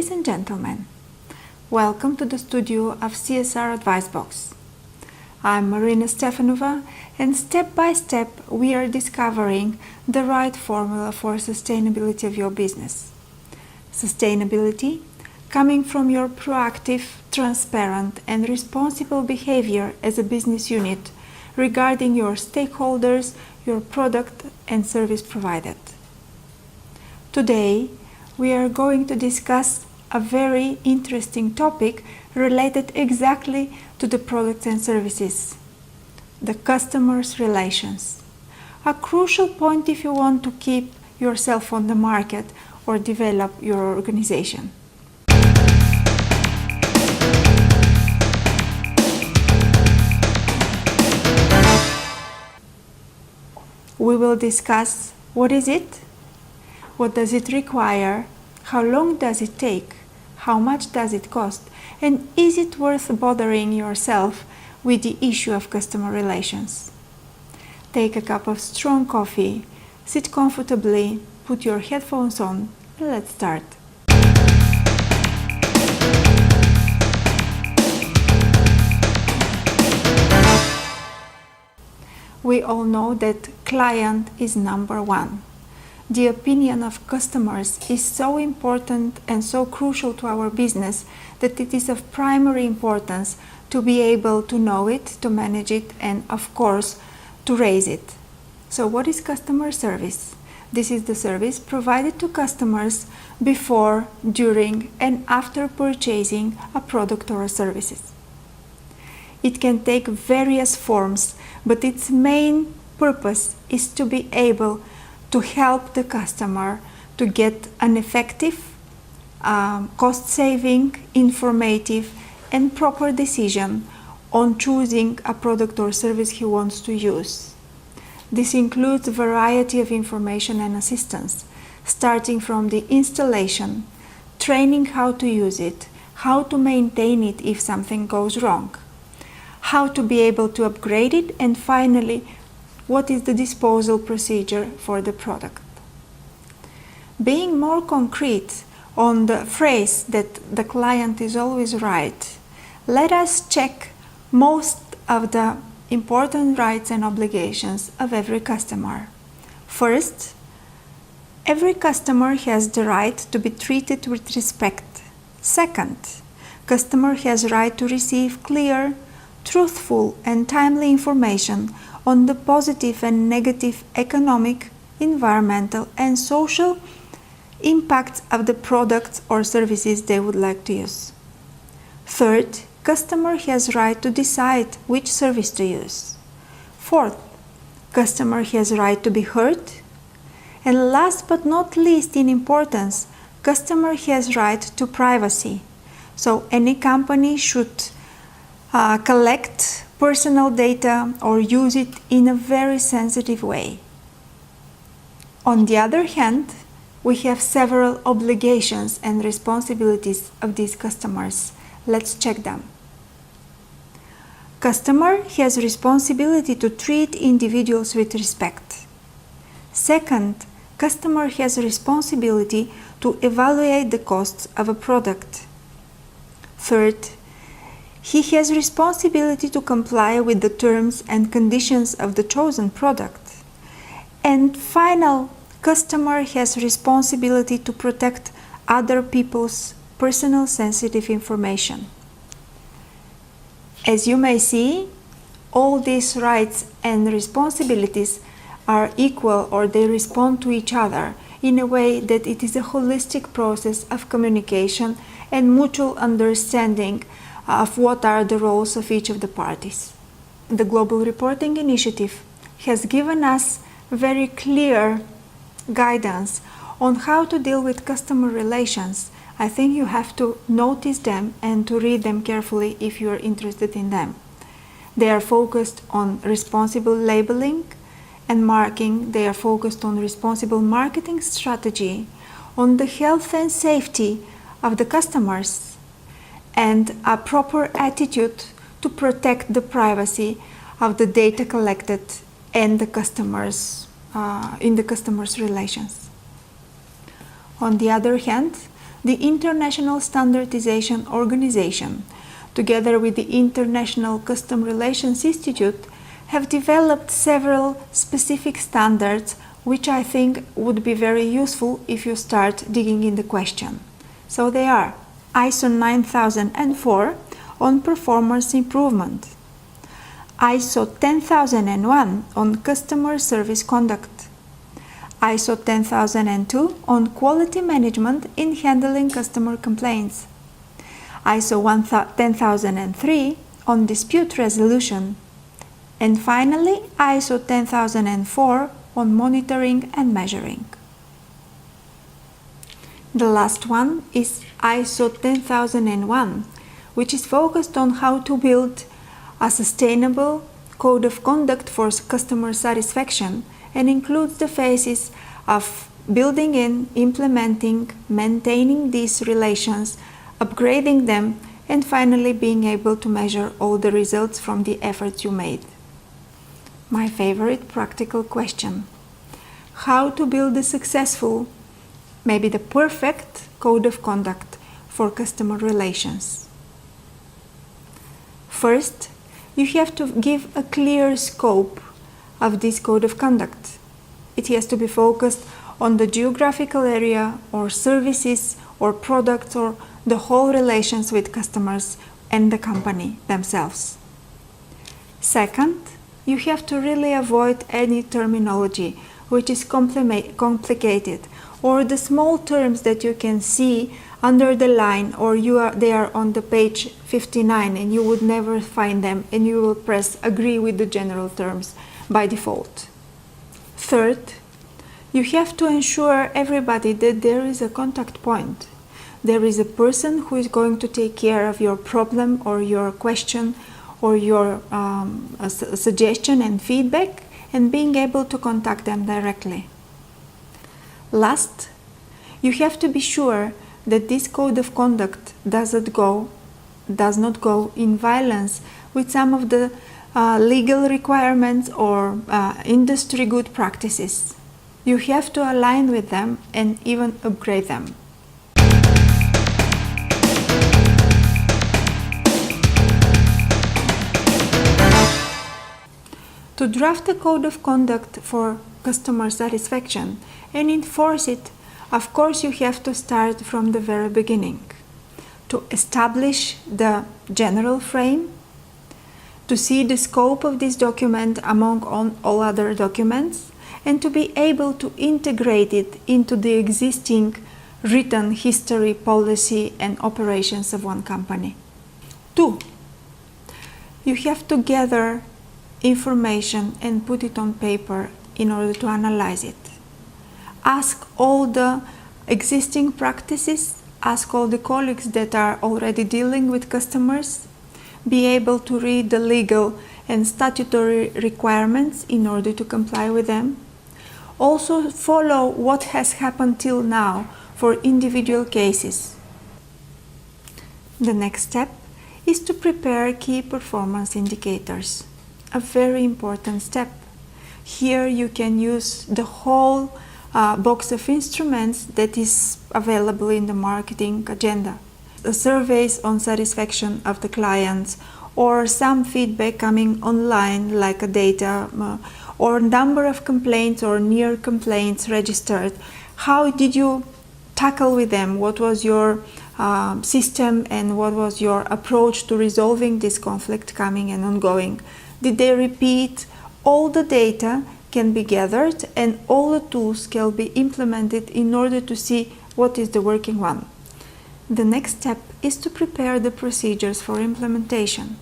Ladies and gentlemen, welcome to the studio of CSR AdviceBox. I'm Marina Stefanova, and step by step we are discovering the right formula for sustainability of your business. Sustainability coming from your proactive, transparent and responsible behavior as a business unit regarding your stakeholders, your product and service provided. Today, we are going to discuss a very interesting topic related exactly to the products and services, the customer's relations. A crucial point if you want to keep yourself on the market or develop your organization. We will discuss what is it, what does it require, how long does it take, how much does it cost, and is it worth bothering yourself with the issue of customer relations. Take a cup of strong coffee, sit comfortably, put your headphones on, and let's start. We all know that client is number one. The opinion of customers is so important and so crucial to our business that it is of primary importance to be able to know it, to manage it, and of course, to raise it. So what is customer service? This is the service provided to customers before, during, and after purchasing a product or services. It can take various forms, but its main purpose is to be able to help the customer to get an effective, cost-saving, informative and proper decision on choosing a product or service he wants to use. This includes a variety of information and assistance, starting from the installation, training how to use it, how to maintain it if something goes wrong, how to be able to upgrade it, and finally, what is the disposal procedure for the product. Being more concrete on the phrase that the client is always right, let us check most of the important rights and obligations of every customer. First, every customer has the right to be treated with respect. Second, customer has right to receive clear, truthful and timely information on the positive and negative economic, environmental and social impacts of the products or services they would like to use. Third, customer has right to decide which service to use. Fourth, customer has right to be heard. And last but not least in importance, customer has right to privacy. So any company should collect personal data or use it in a very sensitive way. On the other hand, we have several obligations and responsibilities of these customers. Let's check them. Customer has responsibility to treat individuals with respect. Second, customer has responsibility to evaluate the costs of a product. Third, he has responsibility to comply with the terms and conditions of the chosen product. And final, customer has responsibility to protect other people's personal sensitive information. As you may see, all these rights and responsibilities are equal, or they respond to each other in a way that it is a holistic process of communication and mutual understanding of what are the roles of each of the parties. The Global Reporting Initiative has given us very clear guidance on how to deal with customer relations. I think you have to notice them and to read them carefully if you are interested in them. They are focused on responsible labeling and marking. They are focused on responsible marketing strategy, on the health and safety of the customers, and a proper attitude to protect the privacy of the data collected and the customers in the customer's relations. On the other hand, the International Standardization Organization, together with the International Custom Relations Institute, have developed several specific standards which I think would be very useful if you start digging in the question. So they are ISO 9004 on performance improvement, ISO 10001 on customer service conduct, ISO 10002 on quality management in handling customer complaints, ISO 10003 on dispute resolution, and finally ISO 10004 on monitoring and measuring. The last one is ISO 10001, which is focused on how to build a sustainable code of conduct for customer satisfaction and includes the phases of building in, implementing, maintaining these relations, upgrading them, and finally being able to measure all the results from the efforts you made. My favorite practical question: how to build a successful, maybe the perfect code of conduct for customer relations? First, you have to give a clear scope of this code of conduct. It has to be focused on the geographical area or services or products or the whole relations with customers and the company themselves. Second, you have to really avoid any terminology which is complicated, or the small terms that you can see under the line, or they are on the page 59 and you would never find them, and you will press agree with the general terms by default. Third, you have to ensure everybody that there is a contact point. There is a person who is going to take care of your problem or your question or your suggestion and feedback, and being able to contact them directly. Last, you have to be sure that this code of conduct does not go in violence with some of the legal requirements or industry good practices. You have to align with them and even upgrade them. To draft a code of conduct for customer satisfaction and enforce it, of course you have to start from the very beginning. To establish the general frame, to see the scope of this document among all other documents, and to be able to integrate it into the existing written history, policy, and operations of one company. 2. You have to gather information and put it on paper in order to analyze it. Ask all the existing practices, ask all the colleagues that are already dealing with customers, be able to read the legal and statutory requirements in order to comply with them. Also follow what has happened till now for individual cases. The next step is to prepare key performance indicators. A very important step. Here you can use the whole box of instruments that is available in the marketing agenda. The surveys on satisfaction of the clients, or some feedback coming online like a data, or number of complaints or near complaints registered. How did you tackle with them? What was your system and what was your approach to resolving this conflict coming and ongoing? Did they repeat? All the data can be gathered and all the tools can be implemented in order to see what is the working one. The next step is to prepare the procedures for implementation.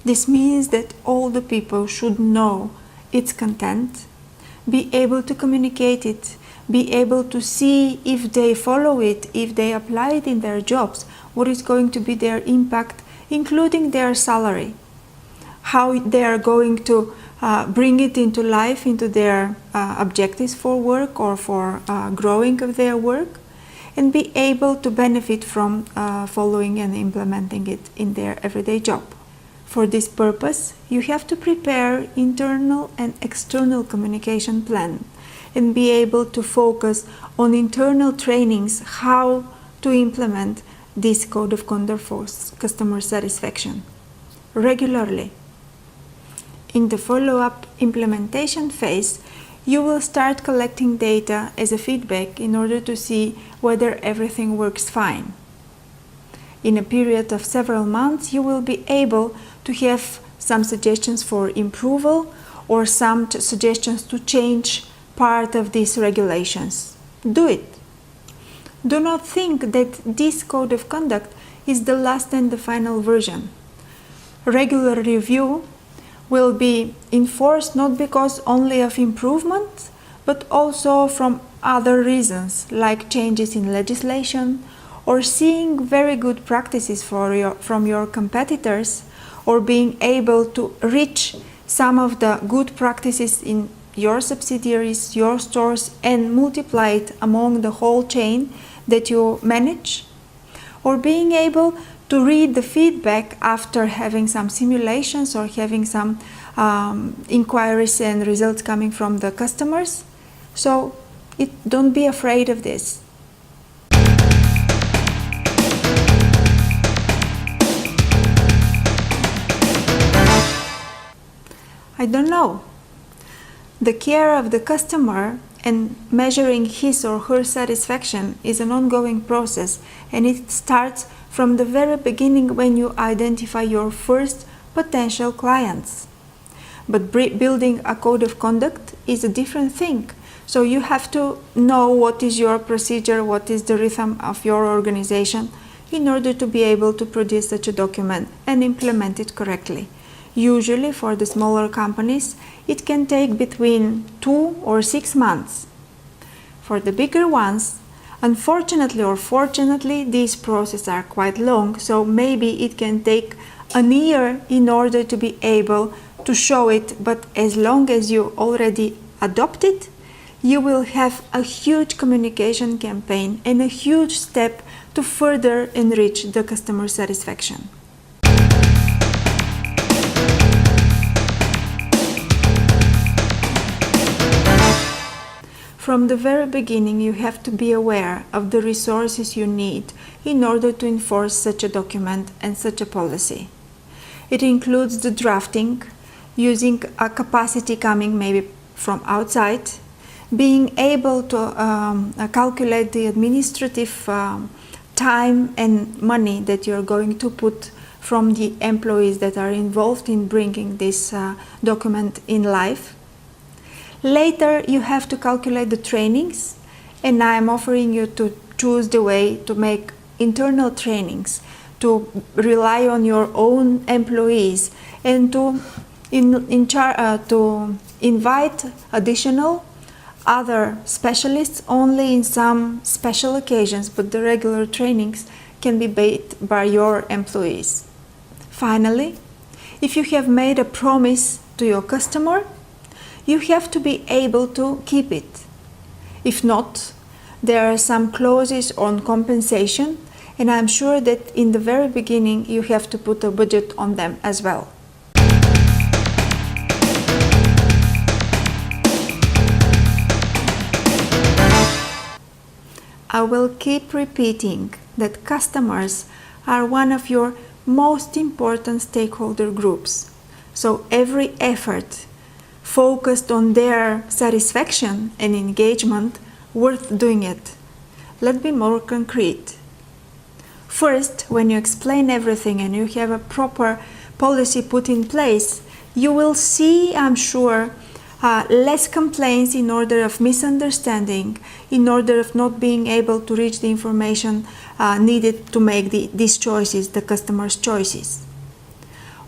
This means that all the people should know its content, be able to communicate it, be able to see if they follow it, if they apply it in their jobs, what is going to be their impact, including their salary, how they are going to bring it into life, into their objectives for work or for growing of their work, and be able to benefit from following and implementing it in their everyday job. For this purpose, you have to prepare internal and external communication plan and be able to focus on internal trainings, how to implement this code of conduct for customer satisfaction regularly. In the follow-up implementation phase, you will start collecting data as a feedback in order to see whether everything works fine. In a period of several months, you will be able to have some suggestions for improvement or some suggestions to change part of these regulations. Do it. Do not think that this code of conduct is the last and the final version. Regular review will be enforced not because only of improvement, but also from other reasons, like changes in legislation, or seeing very good practices from your competitors, or being able to reach some of the good practices in your subsidiaries, your stores, and multiply it among the whole chain that you manage, or being able to read the feedback after having some simulations or having some inquiries and results coming from the customers. So don't be afraid of this. I don't know. The care of the customer and measuring his or her satisfaction is an ongoing process, and it starts from the very beginning when you identify your first potential clients. But building a code of conduct is a different thing. So you have to know what is your procedure, what is the rhythm of your organization in order to be able to produce such a document and implement it correctly. Usually for the smaller companies, it can take between 2 or 6 months. For the bigger ones, unfortunately or fortunately, these processes are quite long, so maybe it can take a year in order to be able to show it, but as long as you already adopt it, you will have a huge communication campaign and a huge step to further enrich the customer satisfaction. From the very beginning, you have to be aware of the resources you need in order to enforce such a document and such a policy. It includes the drafting, using a capacity coming maybe from outside, being able to calculate the administrative time and money that you're going to put from the employees that are involved in bringing this document in life. Later, you have to calculate the trainings, and I am offering you to choose the way to make internal trainings, to rely on your own employees, and to invite additional other specialists only in some special occasions, but the regular trainings can be made by your employees. Finally, if you have made a promise to your customer, you have to be able to keep it. If not, there are some clauses on compensation, and I'm sure that in the very beginning you have to put a budget on them as well. I will keep repeating that customers are one of your most important stakeholder groups. So every effort focused on their satisfaction and engagement, worth doing it. Let's be more concrete. First, when you explain everything and you have a proper policy put in place, you will see, I'm sure, less complaints in order of misunderstanding, in order of not being able to reach the information needed to make these choices, the customer's choices.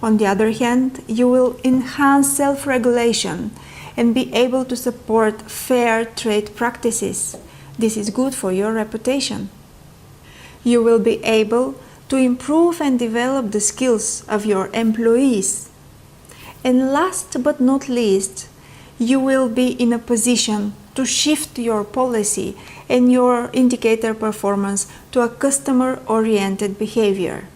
On the other hand, you will enhance self-regulation and be able to support fair trade practices. This is good for your reputation. You will be able to improve and develop the skills of your employees. And last but not least, you will be in a position to shift your policy and your indicator performance to a customer-oriented behavior.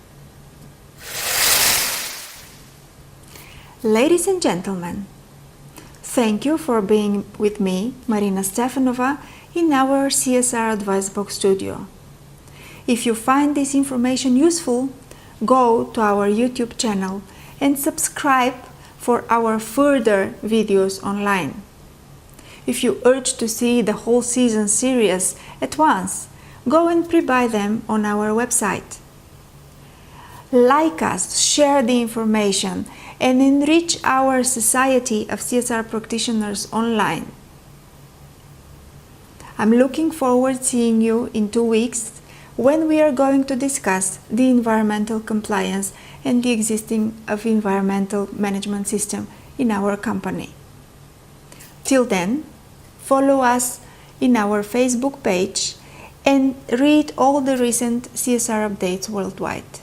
Ladies and gentlemen, thank you for being with me, Marina Stefanova, in our CSR AdviceBox studio. If you find this information useful, go to our YouTube channel and subscribe for our further videos online. If you urge to see the whole season series at once, go and pre-buy them on our website. Like us, share the information, and enrich our society of CSR practitioners online. I'm looking forward to seeing you in 2 weeks when we are going to discuss the environmental compliance and the existing of environmental management system in our company. Till then, follow us in our Facebook page and read all the recent CSR updates worldwide.